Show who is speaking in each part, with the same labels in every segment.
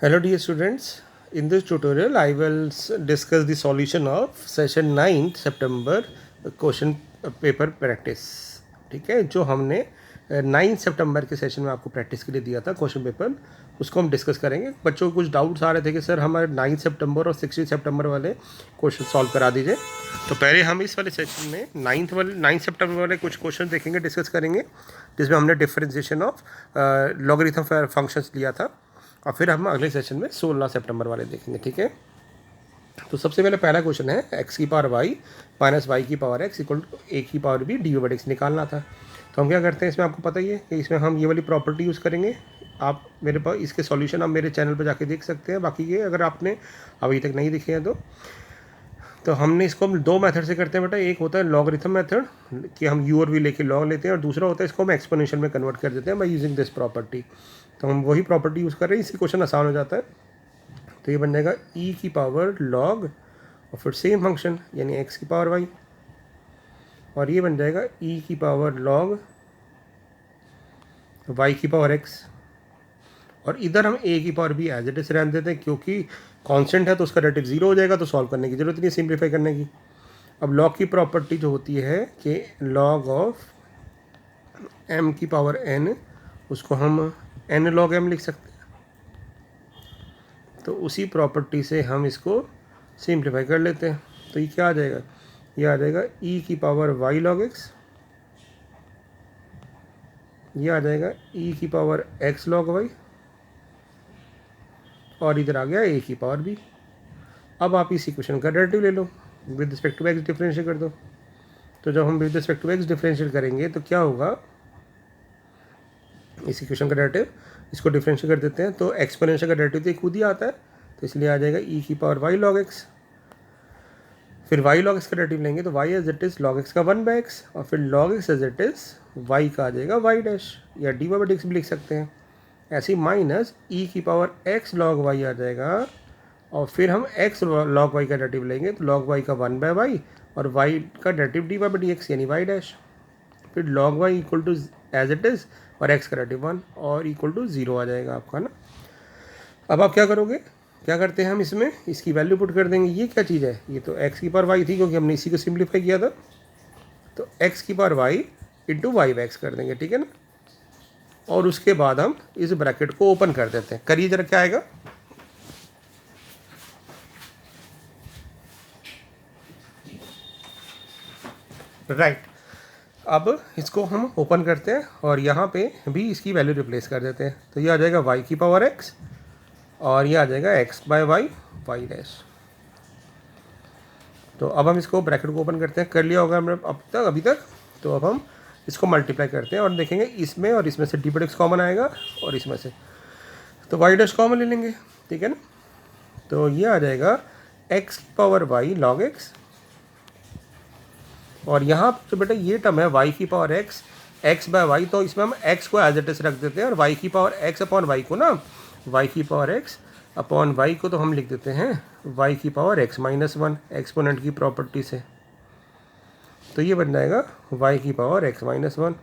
Speaker 1: Hello dear students, in this tutorial I will discuss the solution of session 9 September question paper practice. ठीक है, जो हमने 9 सितंबर के session में आपको प्रैक्टिस के लिए दिया था क्वेश्चन पेपर, उसको हम डिस्कस करेंगे। बच्चों को कुछ डाउट्स आ रहे थे कि सर हमारे 9 सितंबर और 16 सितंबर वाले क्वेश्चन सॉल्व करा दीजिए। तो पहले हम इस वाले सेशन में 9 सितंबर वाले कुछ क्वेश्चन देखेंगे, डिस्कस करेंगे, जिसमें हमने डिफरेंशिएशन ऑफ लॉगरिथम फंक्शंस लिया था, और फिर हम अगले सेशन में 16 सितंबर वाले देखेंगे। ठीक है, तो सबसे पहले पहला क्वेश्चन है एक्स की पावर वाई माइनस वाई की power x equal to a की power b d by x निकालना था। तो हम क्या करते हैं, इसमें आपको पता ही है कि इसमें हम ये वाली प्रॉपर्टी यूज़ करेंगे। आप मेरे पास इसके सॉल्यूशन आप मेरे चैनल पर जाके देख सकते हैं। बाकी ये अगर आपने अभी तक नहीं दिखे हैं तो हमने इसको हम दो मेथड से करते हैं बेटा। एक होता है लॉगरिथम मेथड कि हम यू और वी लेके लॉग लेते हैं, और दूसरा होता है इसको हम एक्सपोनेंशियल में कन्वर्ट कर देते हैं बाय यूजिंग दिस प्रॉपर्टी। तो हम वही प्रॉपर्टी यूज़ कर रहे हैं, इससे क्वेश्चन आसान हो जाता है। तो ये बन जाएगा ई की पावर लॉग और फिर सेम फंक्शन यानी एक्स की पावर वाई, और ये बन जाएगा ई की पावर लॉग वाई की पावर एक्स, और इधर हम ए की power b as it is रहने देते हैं क्योंकि कांस्टेंट है तो उसका डेरिवेटिव जीरो हो जाएगा, तो सॉल्व करने की जरूरत नहीं, सिंप्लीफाई करने की। अब लॉग की प्रॉपर्टी जो होती है कि लॉग ऑफ एम की पावर एन, उसको हम एन लॉग एम लिख सकते हैं। तो उसी प्रॉपर्टी से हम इसको सिंप्लीफाई कर लेते हैं। तो ये क्या आ जाएगा, ये आ जाएगा ई की पावर वाई लॉग एक्स, ये आ जाएगा ई की पावर एक्स लॉग वाई, और इधर आ गया ए की पावर बी। अब आप इस इक्वेशन का डेरिवेटिव ले लो, with respect to x differentiate कर दो। तो जब हम with respect to x differentiate करेंगे तो क्या होगा, इस इक्वेशन का डेरिवेटिव इसको डिफरेंशिएट कर देते हैं तो एक्सपोनेंशियल का डेरिवेटिव तो खुद ही आता है, तो इसलिए आ जाएगा ई की पावर वाई लॉग एक्स। फिर वाई लॉग एक्स का डेरिवेटिव लेंगे तो y as it is log x का 1/x, और फिर log x as it is y का आ जाएगा वाई डैश, या डी वाई एक्स भी लिख सकते हैं। ऐसे ही माइनस ई की पावर एक्स लॉग वाई आ जाएगा, और फिर हम एक्स लॉग वाई का डेरिवेटिव लेंगे तो लॉग वाई का 1/y, और वाई का derivative d y d x यानी वाई डैश। फिर log y equal to as it is और एक्स का डेरिवेटिव 1 और इक्वल टू 0 आ जाएगा आपका ना। अब आप क्या करोगे, क्या करते हैं हम इसमें इसकी वैल्यू पुट कर देंगे। ये क्या चीज़ है, ये तो एक्स की पावर वाई थी क्योंकि हमने इसी को सिंप्लीफाई किया था, तो एक्स की power y into y x कर देंगे। ठीक है ना, और उसके बाद हम इस ब्रैकेट को ओपन कर देते हैं। करिए जरा क्या आएगा, राइट। अब इसको हम ओपन करते हैं और यहाँ पे भी इसकी वैल्यू रिप्लेस कर देते हैं। तो ये आ जाएगा वाई की पावर एक्स, और ये आ जाएगा x by y y dash. तो अब हम इसको ब्रैकेट को ओपन करते हैं, कर लिया होगा हमने अभी तक। तो अब हम इसको मल्टीप्लाई करते हैं और देखेंगे इसमें और इसमें से डी बाई एक्स कॉमन आएगा, और इसमें से तो वाई डैश कॉमन ले लेंगे। ठीक है ना, तो ये आ जाएगा एक्स की पावर वाई लॉग एक्स, और यहाँ तो बेटा ये टर्म है वाई की power x x by y, तो इसमें हम एक्स को एज इट इज रख देते हैं, और वाई की पावर एक्स अपॉन वाई को ना, वाई की पावर एक्स अपॉन वाई को तो हम लिख देते हैं वाई की पावर एक्स माइनस 1 एक्सपोनेंट की प्रॉपर्टी से। तो ये बन जाएगा वाई की पावर एक्स माइनस 1,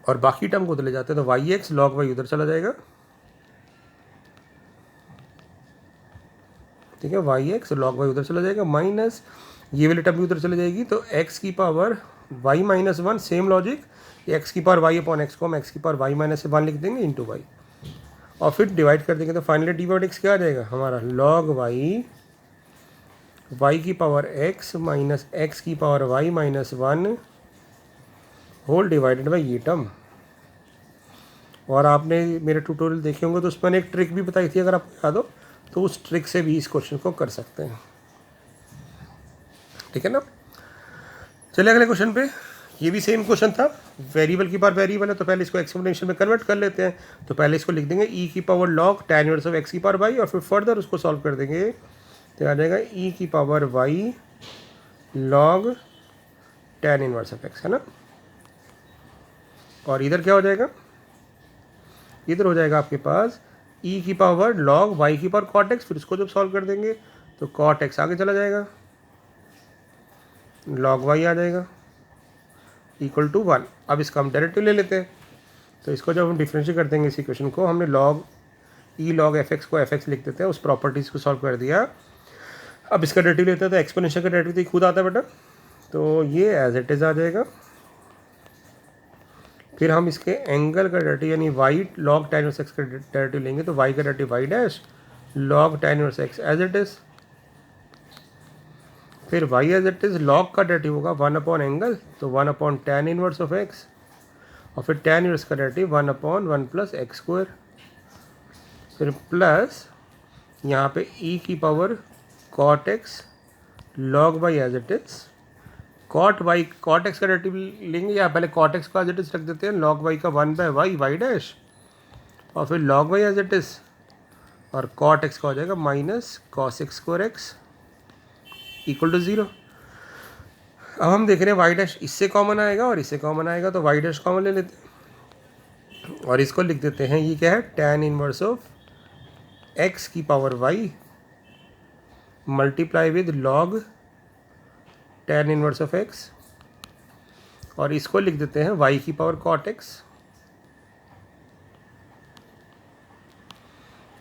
Speaker 1: और बाकी टर्म को उधर ले जाते हैं तो वाई एक्स लॉग वाई उधर चला जाएगा। ठीक है, वाई एक्स लॉग वाई उधर चला जाएगा, माइनस ये वाली टर्म भी उधर चली जाएगी, तो एक्स की power y minus 1, same logic, x की पावर वाई अपॉन एक्स को हम एक्स की पावर वाई माइनस 1 लिख देंगे इंटू वाई, और फिर डिवाइड कर देंगे। तो फाइनली डी बाई एक्स क्या आ जाएगा हमारा, लॉग वाई वाई की पावर एक्स माइनस एक्स की power y minus 1 whole divided by ये टर्म। और आपने मेरे ट्यूटोरियल देखे होंगे तो उसमें मैंने एक ट्रिक भी बताई थी, अगर आपको याद हो तो उस ट्रिक से भी इस क्वेश्चन को कर सकते हैं। ठीक है ना, चलिए अगले क्वेश्चन पे। ये भी सेम क्वेश्चन था, वेरिएबल की पावर वेरिएबल है तो पहले इसको एक्सपोनेंशियल में कन्वर्ट कर लेते हैं। तो पहले इसको लिख देंगे ई की power log tan inverse of x की पावर वाई, और फिर फर्दर उसको सॉल्व कर देंगे तो आ जाएगा ई की power y log tan inverse of x, है ना। और इधर क्या हो जाएगा, इधर हो जाएगा आपके पास ई की पावर लॉग वाई की पावर कॉट एक्स, फिर उसको जब सॉल्व कर देंगे तो कॉट एक्स आगे चला जाएगा, लॉग वाई आ जाएगा इक्वल टू 1। अब इसका हम डेरिवेटिव ले लेते हैं। तो इसको जब हम डिफरेंशिएट कर देंगे इस इक्वेशन को, हमने लॉग ई लॉग एफ एक्स को एफ एक्स लिख देते हैं, उस प्रॉपर्टीज़ को सॉल्व कर दिया। अब इसका डेरिवेटिव लेते हैं तो एक्सपोनेंशियल का डेरिवेटिव खुद आता है बेटा, तो ये एज इट इज़ आ जाएगा। फिर हम इसके एंगल का डेरिवेटिव यानी y log tan inverse x का डेरिवेटिव लेंगे, तो वाई का derivative y dash log tan inverse x as it is. फिर y as it is log का डेरिवेटिव होगा 1 एंगल, तो 1 tan इनवर्स ऑफ एक्स, और फिर tan इनवर्स का डेरिवेटिव 1 प्लस एक्स स्क्वायर। फिर प्लस यहाँ पे e की power cot x log y as it is, cot x का डेरिवेटिव लेंगे, या पहले cot x को एज इट इज़ रख देते हैं, log y का 1/y y डैश, और फिर log y as it is, और cot x का हो जाएगा minus cos x square x equal to 0। अब हम देख रहे हैं y डैश इससे कॉमन आएगा और इससे कॉमन आएगा, तो y डैश कॉमन ले लेते हैं और इसको लिख देते हैं, ये क्या है tan इनवर्स ऑफ x की power y multiply with log tan inverse of x, और इसको लिख देते हैं y की पावर cot x,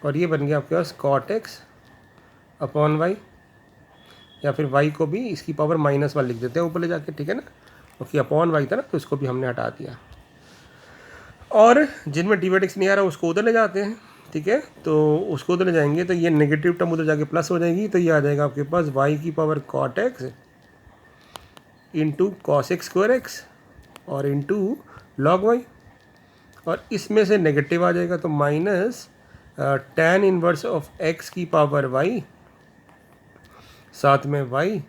Speaker 1: और ये बन गया आपके पास cot x अपॉन y, या फिर y को भी इसकी पावर -1 लिख देते हैं ऊपर ले जाके, ठीक है ना, क्योंकि अपॉन y था ना, तो इसको भी हमने हटा दिया। और जिनमें डिवाइड नहीं आ रहा उसको उधर ले जाते हैं, ठीक है, तो उसको उधर ले जाएंगे तो ये नेगेटिव टर्म उधर जाके प्लस हो जाएगी, तो ये आ जाएगा आपके पास y की power cot x into cos x square x और इंटू log y, और इसमें से नेगेटिव आ जाएगा तो minus tan inverse of x की पावर y साथ में y,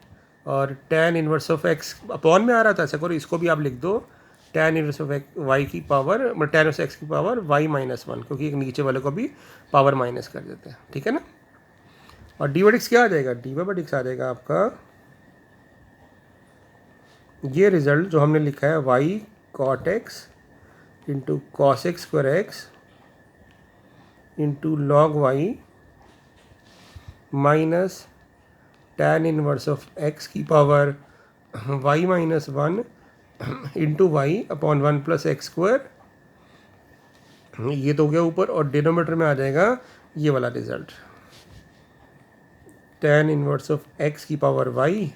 Speaker 1: और tan inverse of x upon में आ रहा था, ऐसा करो इसको भी आप लिख दो tan इनवर्स ऑफ y की पावर tan इनवर्स x की पावर y-1, क्योंकि एक नीचे वाले को भी पावर माइनस कर देते हैं, ठीक है ना। और dy/dx क्या आ जाएगा, dy/dx आ जाएगा आपका ये रिजल्ट जो हमने लिखा है y cot x into cos x square x into log y minus tan inverse of x की power y-1 into y upon 1 plus x square, ये तो हो गया ऊपर, और डिनोमीटर में आ जाएगा ये वाला result tan inverse of x की power y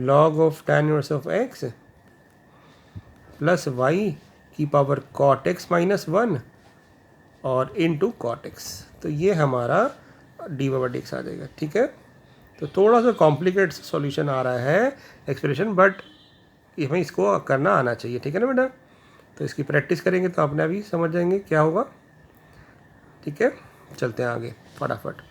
Speaker 1: log of tan inverse of x plus y की पावर cot x -1 और इंटू cot x, तो ये हमारा dy/dx आ जाएगा, ठीक है। तो थोड़ा सा कॉम्प्लिकेट सॉल्यूशन आ रहा है एक्सप्रेशन, बट हमें इसको करना आना चाहिए, ठीक है ना बेटा। तो इसकी प्रैक्टिस करेंगे तो अपने अभी समझ जाएंगे क्या होगा, ठीक है। चलते हैं आगे फटाफट,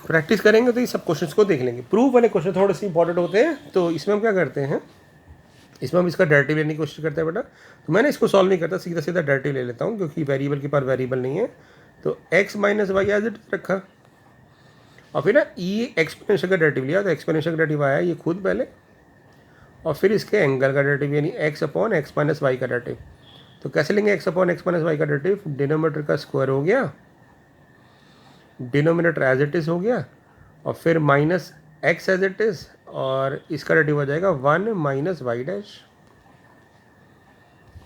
Speaker 1: प्रैक्टिस करेंगे तो ये सब क्वेश्चंस को देख लेंगे। प्रूफ वाले क्वेश्चन थोड़े से इंपॉर्टेंट होते हैं, तो इसमें हम क्या करते हैं, इसमें हम इसका डेरिवेटिव लेने की कोशिश करते हैं बेटा। तो मैंने इसको सॉल्व नहीं करता, सीधा सीधा डेरिवेटिव ले लेता हूँ, क्योंकि वेरिएबल के पास वेरिएबल नहीं है, तो x minus y as it रखा, और फिर ना ई एक्सपोनेंशियल का डेरिवेटिव लिया, तो एक्सपोनेंशियल का डेरिवेटिव आया ये खुद पहले, और फिर इसके एंगल का डेरिवेटिव यानी x upon x minus y का डेरिवेटिव। तो कैसे लेंगे x upon x minus y का डेरिवेटिव, डिनोमिनेटर का स्क्वायर हो गया, डिनोमिनेटर एज इट इज़ हो गया, और फिर minus x as it is, और इसका डेरिवेटिव हो जाएगा 1 माइनस वाई डैश,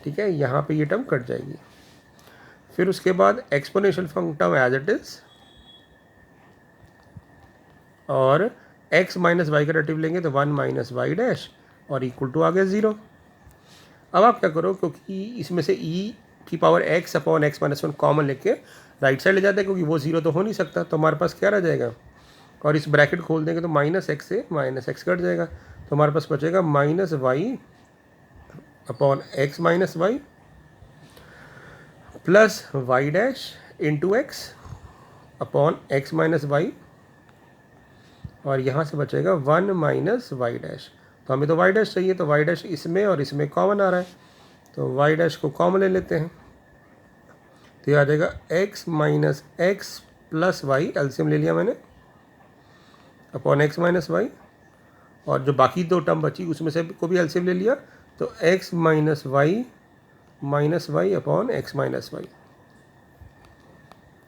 Speaker 1: ठीक है, यहाँ पे ये टर्म कट जाएगी। फिर उसके बाद exponential term as it is, और x माइनस वाई का डेरिवेटिव लेंगे तो 1 माइनस वाई डैश और इक्वल टू आ गया 0। अब आप क्या करो, क्योंकि इसमें से e की power x upon x-1 common लेके राइट साइड ले जाते हैं, क्योंकि वो 0 तो हो नहीं सकता, तो हमारे पास क्या रह जाएगा, और इस ब्रैकेट खोल देंगे तो माइनस एक्स से माइनस एक्स कट जाएगा, तो हमारे पास बचेगा minus y upon x minus y plus y dash into x upon x minus y, और यहाँ से बचेगा 1 माइनस वाई डैश। तो हमें तो वाई डैश चाहिए, तो वाई डैश इसमें और इसमें कॉमन आ रहा है, तो वाई डैश को कॉमन ले लेते हैं, तो ये आ जाएगा x minus x plus y, LCM ले लिया मैंने, अपॉन एक्स माइनस वाई, और जो बाकी दो टर्म बची उसमें से को भी एलसीएम ले लिया, तो x minus y upon x minus y,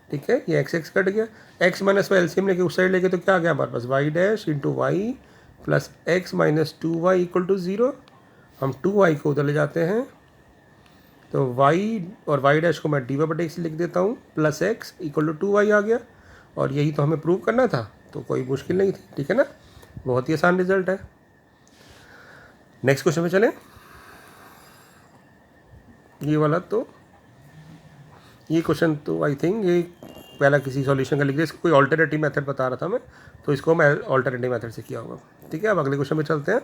Speaker 1: ठीक है, ये x कट गया, x माइनस वाई एलसीएम लेके उस साइड लेके तो क्या आ गया हमारे पास y dash into y plus x minus 2y equal to 0। हम 2y को उधर ले जाते हैं, तो y और y डैश को मैं dy/x लिख देता हूँ, plus x equal to 2y आ गया, और यही तो हमें प्रूव करना था, तो कोई मुश्किल नहीं थी, ठीक है ना, बहुत ही आसान रिजल्ट है। नेक्स्ट क्वेश्चन में चलें। ये वाला तो ये क्वेश्चन तो आई थिंक ये पहला किसी सॉल्यूशन का लिख दिया, इसको कोई ऑल्टरनेटिव मेथड बता रहा था मैं, तो इसको मैं ऑल्टरनेटिव मेथड से किया होगा, ठीक है। अब अगले क्वेश्चन में चलते हैं।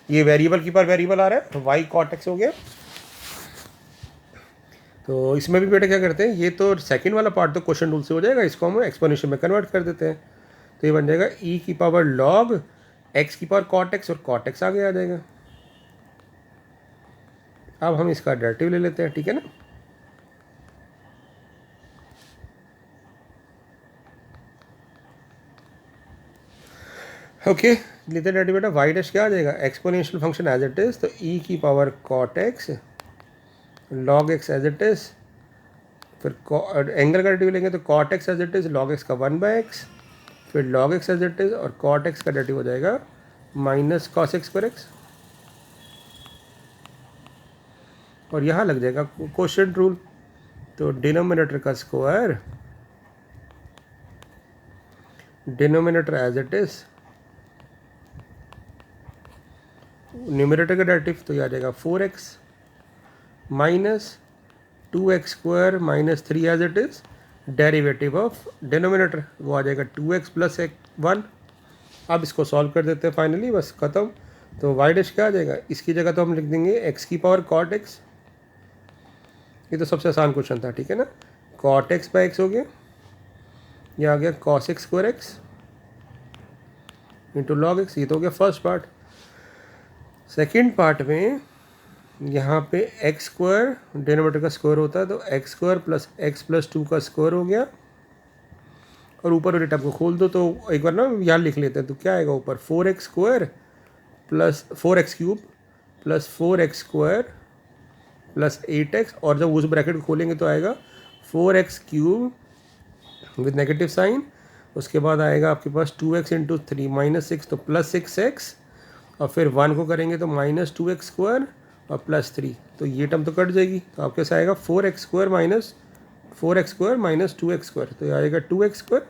Speaker 1: ये वेरिएबल की पर वेरिएबल आ रहा है, तो y cot x हो गया। तो इसमें भी बेटा क्या करते हैं, ये तो सेकंड वाला पार्ट तो क्वेश्चन रूल से हो जाएगा, इसको हम एक्सपोनेंशियल में कन्वर्ट कर देते हैं, तो ये बन जाएगा e की पावर log x की पावर cot x, और cot x आगे आ जाएगा। अब हम इसका डेरिवेटिव ले लेते हैं, ठीक है ना। ओके लेते हैं बेटा, y डैश क्या आ जाएगा, exponential function as it is, तो e की power cot x log x as it is, फिर एंगल का डेरिवेटिव लेंगे तो cot x as it is, log x का 1/x, फिर log x as it is, और cot x का डेरिवेटिव हो जाएगा माइनस cos x पर x, और यहाँ लग जाएगा क्वोशिएंट रूल, तो डिनोमिनेटर का square denominator as it is, numerator का डेरिवेटिव तो ये आ जाएगा 4x minus 2x square minus 3 as it is, derivative of denominator वो आ जाएगा 2x प्लस 1। अब इसको सॉल्व कर देते हैं फाइनली, बस ख़त्म। तो y डैश क्या आ जाएगा, इसकी जगह तो हम लिख देंगे x की पावर cot x, ये तो सबसे आसान क्वेश्चन था, ठीक है ना। cot x बाई x हो गया, ये आ गया cos x square x into log x, ये तो हो गया फर्स्ट पार्ट। सेकेंड पार्ट में यहाँ पे एक्स स्क्वायर डिनोमिनेटर का स्क्वायर होता है, तो x square plus x plus 2 का स्क्वायर हो गया, और ऊपर वाले टर्म को खोल दो, तो एक बार ना यहाँ लिख लेते हैं, तो क्या आएगा ऊपर 4x square plus 4x cube plus 4x square plus 8x, और जब उस ब्रैकेट को खोलेंगे तो आएगा 4x cube with negative sign, उसके बाद आएगा आपके पास 2x इंटू 3 माइनस 6, तो प्लस 6x, और फिर 1 को करेंगे तो माइनस 2x स्क्वायर और प्लस 3, तो ये टर्म तो कट जाएगी, तो आपके पास आएगा 4x square minus 2x square, तो ये आएगा 2x स्क्वायर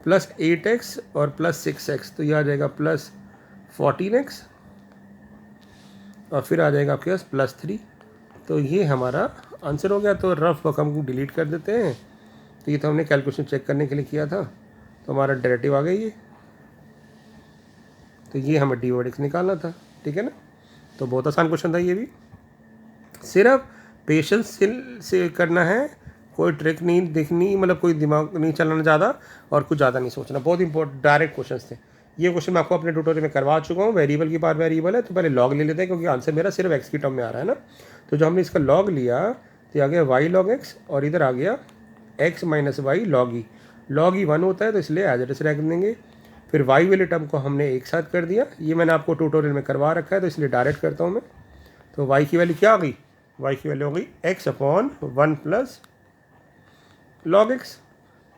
Speaker 1: प्लस 8x और प्लस 6x, तो ये आ जाएगा प्लस 14x, और फिर आ जाएगा आपके पास प्लस 3। तो ये हमारा आंसर हो गया। तो रफ वर्क हम डिलीट कर देते हैं, तो ये तो हमने कैलकुलेशन चेक करने के लिए किया था, तो हमारा डेरिवेटिव आ गई है, तो ये हमें dy/x निकालना था, ठीक है ना। तो बहुत आसान क्वेश्चन था ये भी, सिर्फ पेशेंस से करना है, कोई ट्रिक नहीं देखनी, मतलब कोई दिमाग नहीं चलाना ज़्यादा, और कुछ ज़्यादा नहीं सोचना, बहुत इंपॉर्टेंट डायरेक्ट क्वेश्चन थे। ये क्वेश्चन मैं आपको अपने ट्यूटोरियल में करवा चुका हूँ। वेरिएबल की पावर वेरिएबल है, तो पहले लॉग ले लेते हैं, क्योंकि आंसर मेरा सिर्फ x की टर्म में आ रहा है ना। तो जो हमने इसका लॉग लिया, तो आ गया y log x, और इधर आ गया x माइनस वाई log ई 1 होता है, तो इसलिए एज इट इज रख देंगे। फिर y वाले टर्म को हमने एक साथ कर दिया, ये मैंने आपको ट्यूटोरियल में करवा रखा है, तो इसलिए डायरेक्ट करता हूँ मैं। तो y की वैल्यू क्या आ गई, y की वैल्यू हो गई x upon 1 plus log x।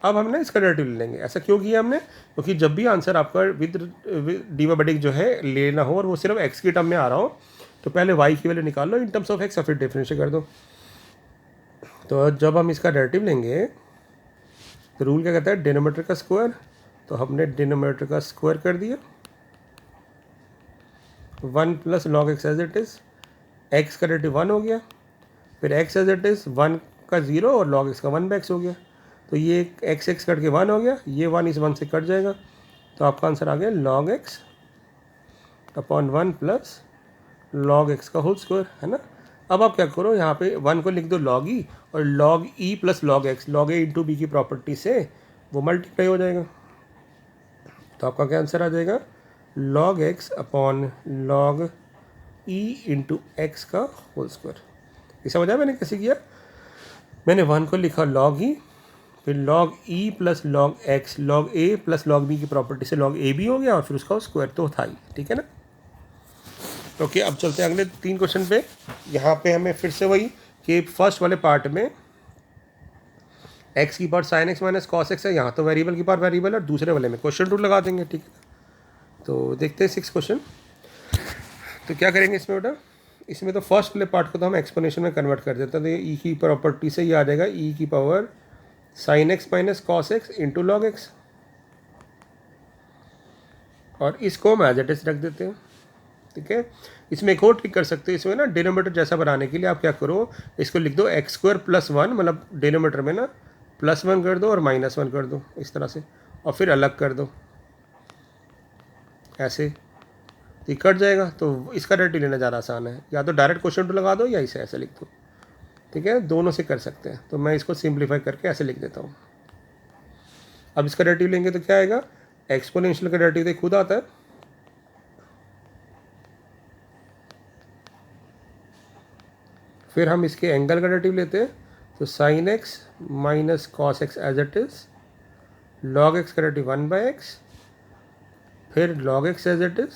Speaker 1: अब हम ना इसका डेरिवेटिव ले लेंगे। ऐसा क्यों किया हमने, क्योंकि जब भी आंसर आपका विद dy/x जो है लेना हो, और वो सिर्फ x की टर्म में आ रहा हो, तो पहले y की वैल्यू निकाल लो इन टर्म्स ऑफ x, और फिर डिफरेंशिएट कर दो। तो जब हम इसका डेरिवेटिव लेंगे, तो रूल क्या कहता है, डिनोमिनेटर का स्क्वायर, तो हमने डिनोमिनेटर का स्क्वायर कर दिया, 1 plus log x as it is, x का डेरिवेटिव 1 हो गया, फिर x एज इट इज़ 1 का 0 और log x का 1/x हो गया, तो ये x कट के 1 हो गया, ये 1 इस 1 से कट जाएगा, तो आपका आंसर आ गया log x upon 1 plus log x का होल स्क्वायर, है ना। अब आप क्या करो, यहाँ पे 1 को लिख दो log e, और log e plus log x, log a into B की प्रॉपर्टी से वो मल्टीप्लाई हो जाएगा, तो आपका क्या आंसर आ जाएगा, log x upon log e into x का होल स्क्वायर। ये समझ आया मैंने कैसे किया, मैंने 1 को लिखा log e, फिर log e plus log x, log a plus log b की प्रॉपर्टी से log a भी हो गया, और फिर उसका स्क्वायर तो था ही, ठीक है ना। ओके अब चलते हैं अगले 3 क्वेश्चन पे। यहाँ पे हमें फिर से वही कि फर्स्ट वाले पार्ट में x की power sine x minus cos x है, यहाँ तो वेरिएबल की पावर वेरिएबल है, और दूसरे वाले में क्वेश्चन रूल लगा देंगे, ठीक है। तो देखते हैं 6 क्वेश्चन। तो क्या करेंगे इसमें बेटा, इसमें तो फर्स्ट वाले पार्ट को तो हम एक्सपोनेंशियल में कन्वर्ट कर देते हैं, तो ये ई की प्रॉपर्टी से ये आ जाएगा ई की power sine x minus cos x into log x, और इसको हम एज इट इज रख देते हैं। ठीक है, इसमें एक और ट्रिक कर सकते हैं, इसमें ना डिनोमीटर जैसा बनाने के लिए आप क्या करो, इसको लिख दो एक्स स्क्वायर प्लस वन, मतलब डिनोमीटर में ना प्लस वन कर दो और माइनस वन कर दो इस तरह से, और फिर अलग कर दो ऐसे, ये कट जाएगा। तो इसका डेरिवेटिव लेना ज़्यादा आसान है, या तो डायरेक्ट क्वेश्चन टू लगा दो या इसे ऐसे लिख दो। ठीक है, दोनों से कर सकते हैं, तो मैं इसको सिंप्लीफाई करके ऐसे लिख देता हूँ। अब इसका डेरिवेटिव लेंगे तो क्या आएगा, एक्सपोनेंशियल का डेरिवेटिव तो खुद आता है, फिर हम इसके एंगल का डेरिवेटिव लेते हैं, तो sine x minus cos x as it is, log x का डेरिवेटिव वन बाई एक्स, फिर log x as it is,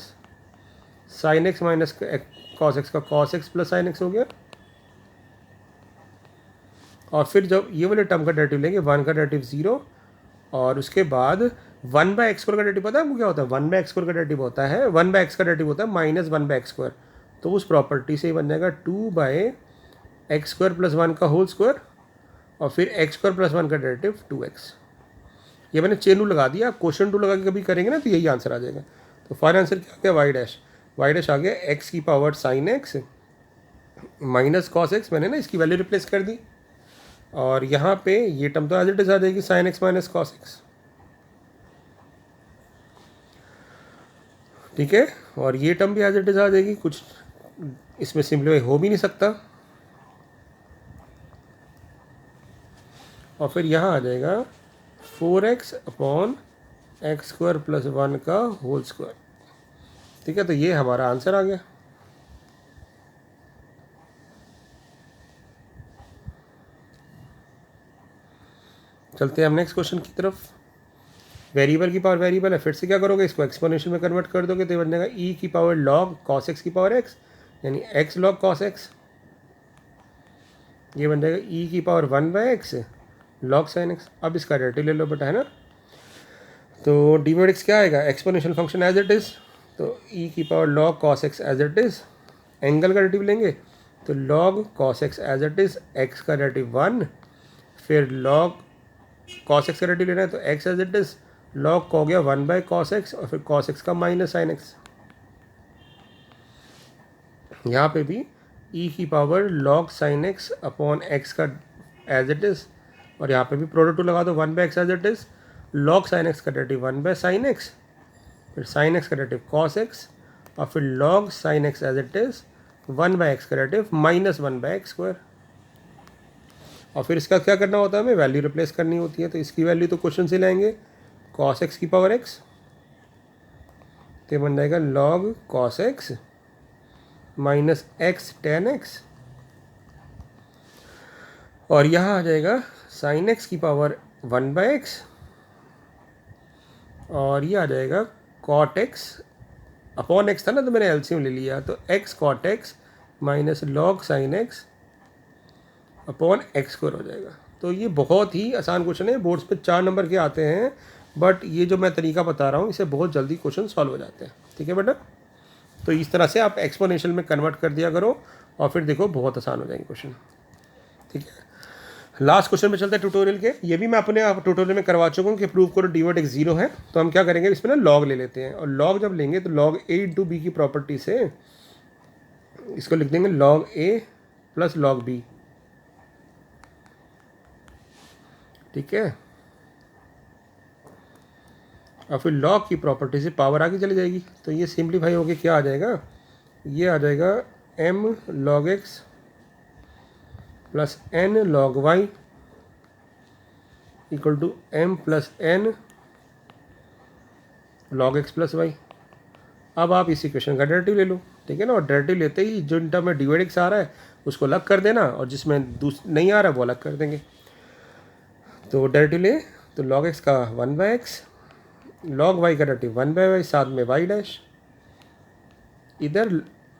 Speaker 1: sine x minus cos x का cos x plus sine x हो गया, और फिर जब ये वाले टर्म का डेरिवेटिव लेंगे, वन का डेरिवेटिव जीरो, और उसके बाद वन बाई एक्स स्क्वायर का डेरिवेटिव पता है आपको क्या होता है, वन बाई एक्स स्क्वायर का डेरिवेटिव होता है, वन बाई एक्स का डेरिवेटिव होता है minus one by x square, तो उस प्रॉपर्टी से ही बन जाएगा two by x square plus one का होल स्क्वायर, और फिर एक्स स्क्वायर प्लस वन का डेरिवेटिव टू एक्स। ये मैंने चेन रूल लगा दिया, आप क्वेश्चन टू लगा के कभी करेंगे ना तो यही आंसर आ जाएगा। तो फाइनल आंसर क्या आ गया, वाई डैश आ गया एक्स की power sine x minus cos x, मैंने ना इसकी वैल्यू रिप्लेस कर दी, और यहाँ पे ये टर्म तो एज इट इज आ जाएगी sign x minus cos x. ठीक है, और ये टर्म भी एज इट इज आ जाएगी, कुछ इसमें सिंप्लीफाई हो भी नहीं सकता, और फिर यहाँ आ जाएगा four x upon x square plus one का होल स्क्वायर। ठीक है, तो ये हमारा आंसर आ गया। चलते हैं हम नेक्स्ट क्वेश्चन की तरफ। वेरिएबल की पावर वेरिएबल है, फिर से क्या करोगे, इसको एक्सपोनेंशियल में कन्वर्ट कर दोगे, तो बन जाएगा ई की पावर लॉग कॉस एक्स की पावर एक्स, यानी एक्स लॉग कॉस एक्स। ये बन जाएगा ई की power one by x log sine x. अब इसका डेरिवेटिव ले लो बेटा, है ना, तो डी बाई एक्स क्या आएगा, exponential function as it is, तो ई की power log cos x as it is, angle का डेरिवेटिव लेंगे तो log cos x as it is, x का डेरिवेटिव वन, फिर लॉग कॉस एक्स का डेरिवेटिव लेना है तो x as it is, log को हो गया वन बाई कॉस एक्स, और फिर कॉस एक्स का माइनस साइन एक्स। यहाँ पे भी ई की power log sine x upon x का एज इट इज़, और यहाँ पे भी प्रोडक्ट टू लगा दो, one by x as it is, log sine x का derivative one by sine x, फिर साइन एक्स का डेरिवेटिव कॉस एक्स, और फिर log sine x as it is, one by x का derivative minus one by x square. और फिर इसका क्या करना होता है, हमें वैल्यू रिप्लेस करनी होती है, तो इसकी वैल्यू तो क्वेश्चन से लाएंगे, कॉस एक्स की पावर एक्स, तो बन जाएगा log cos x minus x ten x, और यहाँ आ जाएगा साइन एक्स की पावर वन बाई एक्स, और ये आ जाएगा कॉट एक्स अपॉन एक्स था ना, तो मैंने एलसीएम ले लिया, तो x cot x minus log sine x upon x square हो जाएगा। तो ये बहुत ही आसान क्वेश्चन है, बोर्ड्स पे 4 नंबर के आते हैं, बट ये जो मैं तरीका बता रहा हूँ इससे बहुत जल्दी क्वेश्चन सॉल्व हो जाते हैं। ठीक है बेटा, तो इस तरह से आप एक्सपोनेंशियल में कन्वर्ट कर दिया करो, और फिर देखो बहुत आसान हो जाएंगे क्वेश्चन। ठीक है, लास्ट क्वेश्चन में चलते हैं ट्यूटोरियल के। ये भी मैं अपने आप ट्यूटोरियल में करवा चुका हूँ कि प्रूव करो डी वर्ड एक जीरो है, तो हम क्या करेंगे, इसमें ना लॉग ले लेते हैं, और लॉग जब लेंगे तो लॉग ए इंटू बी की प्रॉपर्टी से इसको लिख देंगे लॉग ए प्लस लॉग बी। ठीक है, और फिर लॉग की प्रॉपर्टी से पावर आगे चली जाएगी, तो ये सिंप्लीफाई होके क्या आ जाएगा, ये आ जाएगा m log x plus n log y equal to m plus n log x plus y। अब आप इस इक्वेशन का डेरिवेटिव ले लो। ठीक है ना, और डेरिवेटिव लेते ही जो टर्म में डिवाइड एक्स आ रहा है उसको अलग कर देना, और जिसमें नहीं आ रहा है वो अलग कर देंगे। तो डेरिवेटिव ले तो log x का one by x, log y का डेरिवेटिव वन बाई वाई, साथ में y डैश, इधर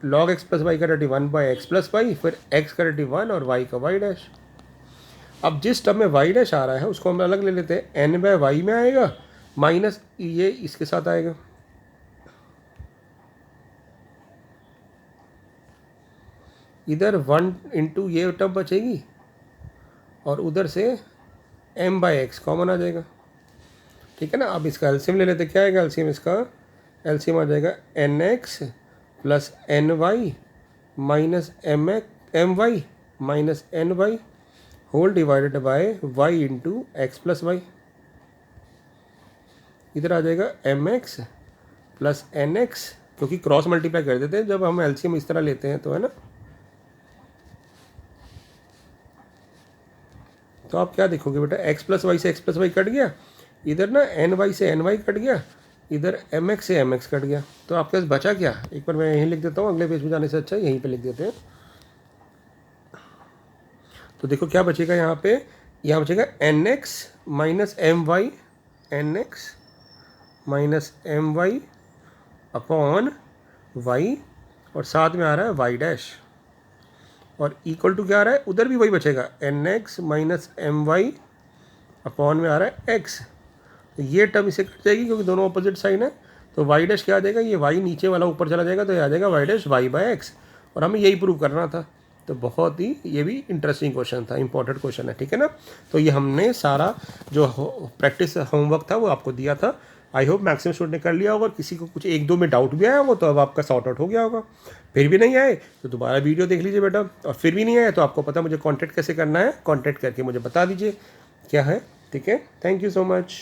Speaker 1: log x प्लस y का derivative one by x plus y, फिर x का डेरिवेटिव वन और y का y डैश। अब जिस टर्म में y डैश आ रहा है उसको हम अलग ले लेते हैं, n बाई वाई में आएगा माइनस ये इसके साथ आएगा, इधर 1 इंटू ये टर्म बचेगी और उधर से m/x कॉमन आ जाएगा, ठीक है ना। अब इसका एलसीएम ले लेते, क्या आएगा एलसीएम इसका, एलसीएम आ जाएगा nx plus ny minus my minus ny whole divided by y into x plus y. इधर आ जाएगा mx प्लस nx, क्योंकि क्रॉस मल्टीप्लाई कर देते हैं जब हम एलसीएम इस तरह लेते हैं, तो है ना। तो आप क्या देखोगे बेटा, x प्लस वाई से x प्लस वाई कट गया, इधर ना ny से ny कट गया, इधर mx से mx कट गया, तो आपके पास बचा क्या। एक बार मैं यहीं लिख देता हूँ, अगले पेज पे जाने से अच्छा यहीं पे लिख देते हैं। तो देखो क्या बचेगा यहाँ पे, यहाँ बचेगा nx minus my, nx minus my upon y, और साथ में आ रहा है y डैश, और इक्वल टू क्या आ रहा है, उधर भी वही बचेगा nx माइनस my अपॉन में आ रहा है x। तो ये टर्म इसे कट जाएगी क्योंकि दोनों अपोजिट साइन है, तो y डैश क्या आ जाएगा, ये y नीचे वाला ऊपर चला जाएगा, तो ये आ जाएगा y डैश y/x, और हमें यही प्रूव करना था। तो बहुत ही ये भी इंटरेस्टिंग क्वेश्चन था, इंपॉर्टेंट क्वेश्चन है, ठीक है ना। तो ये हमने सारा जो प्रैक्टिस होमवर्क था वो आपको दिया था। आई होप मैक्सिमम स्टूडेंट ने कर लिया होगा, किसी को कुछ एक दो में डाउट भी आया हो तो अब आपका सॉर्ट आउट हो गया होगा। फिर भी नहीं आए तो दोबारा वीडियो देख लीजिए बेटा, और फिर भी नहीं आए तो आपको पता मुझे कॉन्टैक्ट कैसे करना है, कॉन्टैक्ट करके मुझे बता दीजिए क्या है, ठीक है। Thank you so much.